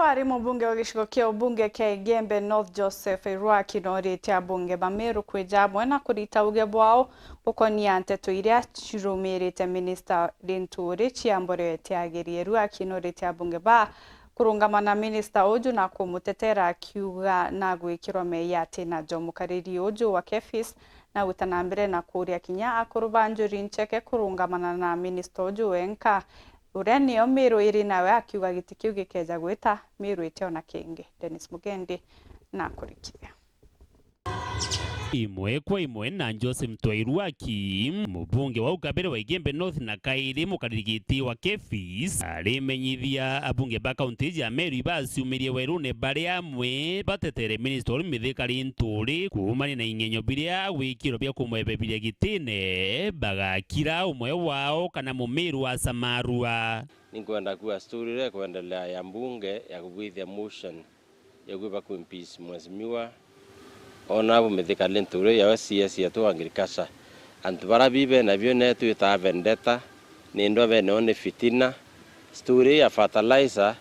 wari mubunge wa gicigo kia ubunge kia Igembe North Joseph Irwaki norite abunge bamiru kwija mwena kurita uge bwao gukonia nteto iria cirumirite Minister Linturi ciambore tiagirie Irwaki norite abunge ba kurungamana Minister Oju na kumutetera akiuga na gwikirwa meyati na Jomukariri Oju wa Kefis na gutanambere na kuria kinya akurubanjuri ncheke kurungamana na Minister Oju wenka ureni o miru iri nawe akiuga gitikiu gikeja gwita miru ite ona kingi. Dennis Mugendi na kurikia imwe kwa imwe na Joseph Irwaki mubunge wa ukabere wa Igembe North na kairi mukaririgiti wa Kefis arimenyithia abunge ba county ya Meru basiumirie werune bari amwe batetere Minister Mithika Linturi kumani na ingenyo biria wikiro bya kumwebebiria gitine bagakira umwe wao kana mumiru wa Samarua ninkwenda kuwa story kuendelea ya mbunge ya kugwithia motion ya kuiba kuimpeach mheshimiwa ona Mithika Linturi ya CS ya tu agriculture antu barabibe na byo netu ita vendetta ni ndo bene one fitina story ya fertilizer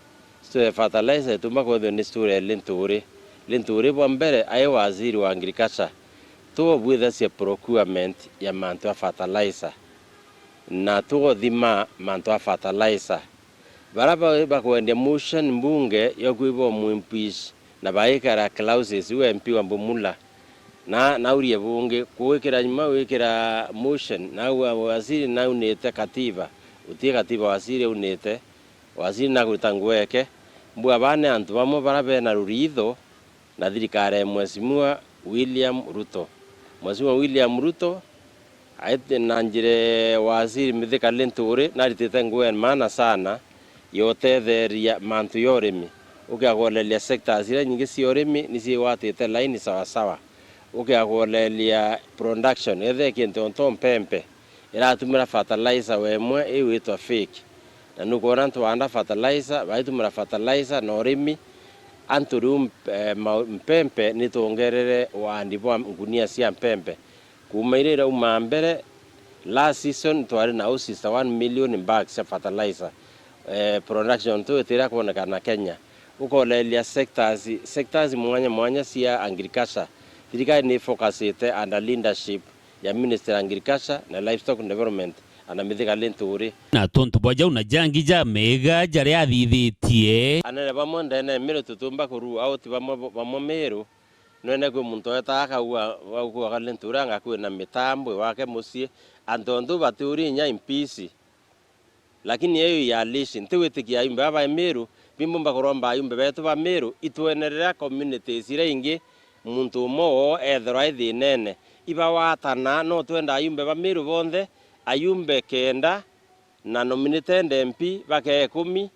tuma ko the story ya Linturi bombere aye waziri wa agriculture to bwitha cia procurement ya mantu ya fertilizer na to dhima mantu ya fertilizer baraba bakwende motion mbunge yo kuibo muimpeach na baikara clauses MP wa Mbumula na uriye bunge kuwekera nyuma wekera motion na waziri na unete katiba utie katiba waziri unete waziri na kutangweke mbwa bane antu bamo barabe na ruritho na thirikare mheshimiwa William Ruto aite nanjire waziri Mithika Linturi na ritete ngwen maana sana yote theria mantu yoremi ukiagolelia sectors ira nyingi cia urimi nisi watite line sawa sawa ukiagolelia production ethe kintu mpempe iratumira fertilizer wemwe iwitwa fake na nuko ntu anda fertilizer baitumira fertilizer na urimi anturum mpempe nitongerere wandi bwa ngunia cia mpempe kumairira umambere last season twari na usista 1 million bags of fertilizer production to tira kuonekana Kenya ukolelia sectors mwanya cia agriculture thirikari ni focusite under leadership ya Minister Agriculture na Livestock Development ana Mithika Linturi na tontu boja una jangi ja mega jare athithitie anene bamonde ne miru tutumba kuru out bamo meru nene kwe muntu etaka wa Linturi anga kwina mitambo wake musie antondu baturi nya impisi lakini yeyo ya lishi ntiwitikia imba ba meru bimba koromba yumbe betu ba meru itwenerera communities ire ingi muntu mo ethera ithinene iba watana no twenda yumbe ba meru bonde ayumbe kenda na nominated MP bake 10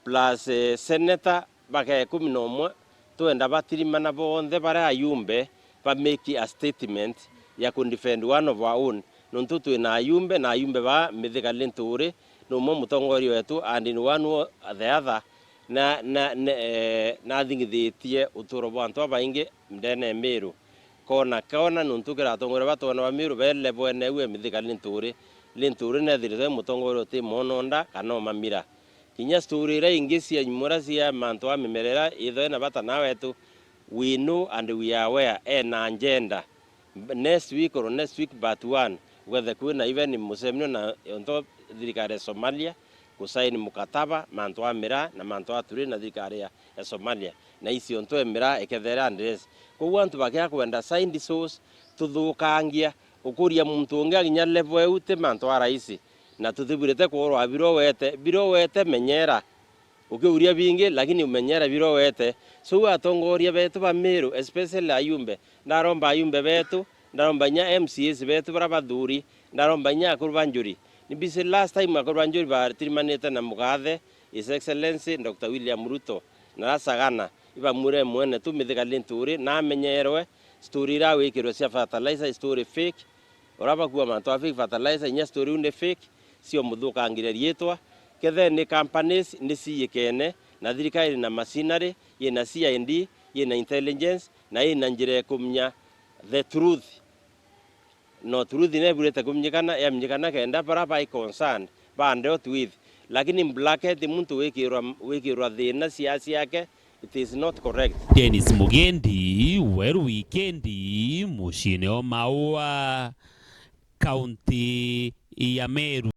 plus senator bake 11 twenda batirimana bonde bara ayumbe ba make a statement ya defend one of our own nontu twina ayumbe na ayumbe ba Mithika Linturi no mo mutongori wetu and in one the other na thingithitie uturo bwa antu abaingi mdene Meru kona nuntu kira tongore batona ba Meru bele bwene we Mithika Linturi na thirite mutongori uti mononda kana mamira kinya story ira ingi cia nyumura cia mantu amemerera itho na bata na wetu we know and we are aware na agenda next week but one whether kuna even musemno na onto thirikari Somalia kusaini mukataba mantu amira na mantu aturi na thirikari ya Somalia na icio onto emira ekethera andres ko wantu bakia kwenda sign source tuthukangia ukuria muntu ungi aginya level ute mantu araisi na tuthibirete ko biro wete menyera ukiuria bingi lakini umenyera biro wete so atongoria betu ba Meru especially ayumbe ndaromba ayumbe betu ndaromba nya MCS betu barabathuri ndaromba nya kurbanjuri ni bisi last time akorbanjuri ba tirimanete na mugathe His Excellency Dr. William Ruto na sagana iba mure mwene tu Mithika Linturi na menyerwe story ra wikirwo cia fertilizer story fake oraba kuwa mantu fake fertilizer nya story unde fake sio muthukangiria rietwa kethe ni companies ni ciyekene na thirikari na machinery yena CID yena intelligence na yena njire kumnya the truth no truth ne burete kumnyikana ya mnyikana kenda para by concern bande with lakini blackhead muntu wekirwa thina siasa yake It is not correct. Dennis Mugendi, Weru Wikendi, Mushine o Maua, County ya Meru.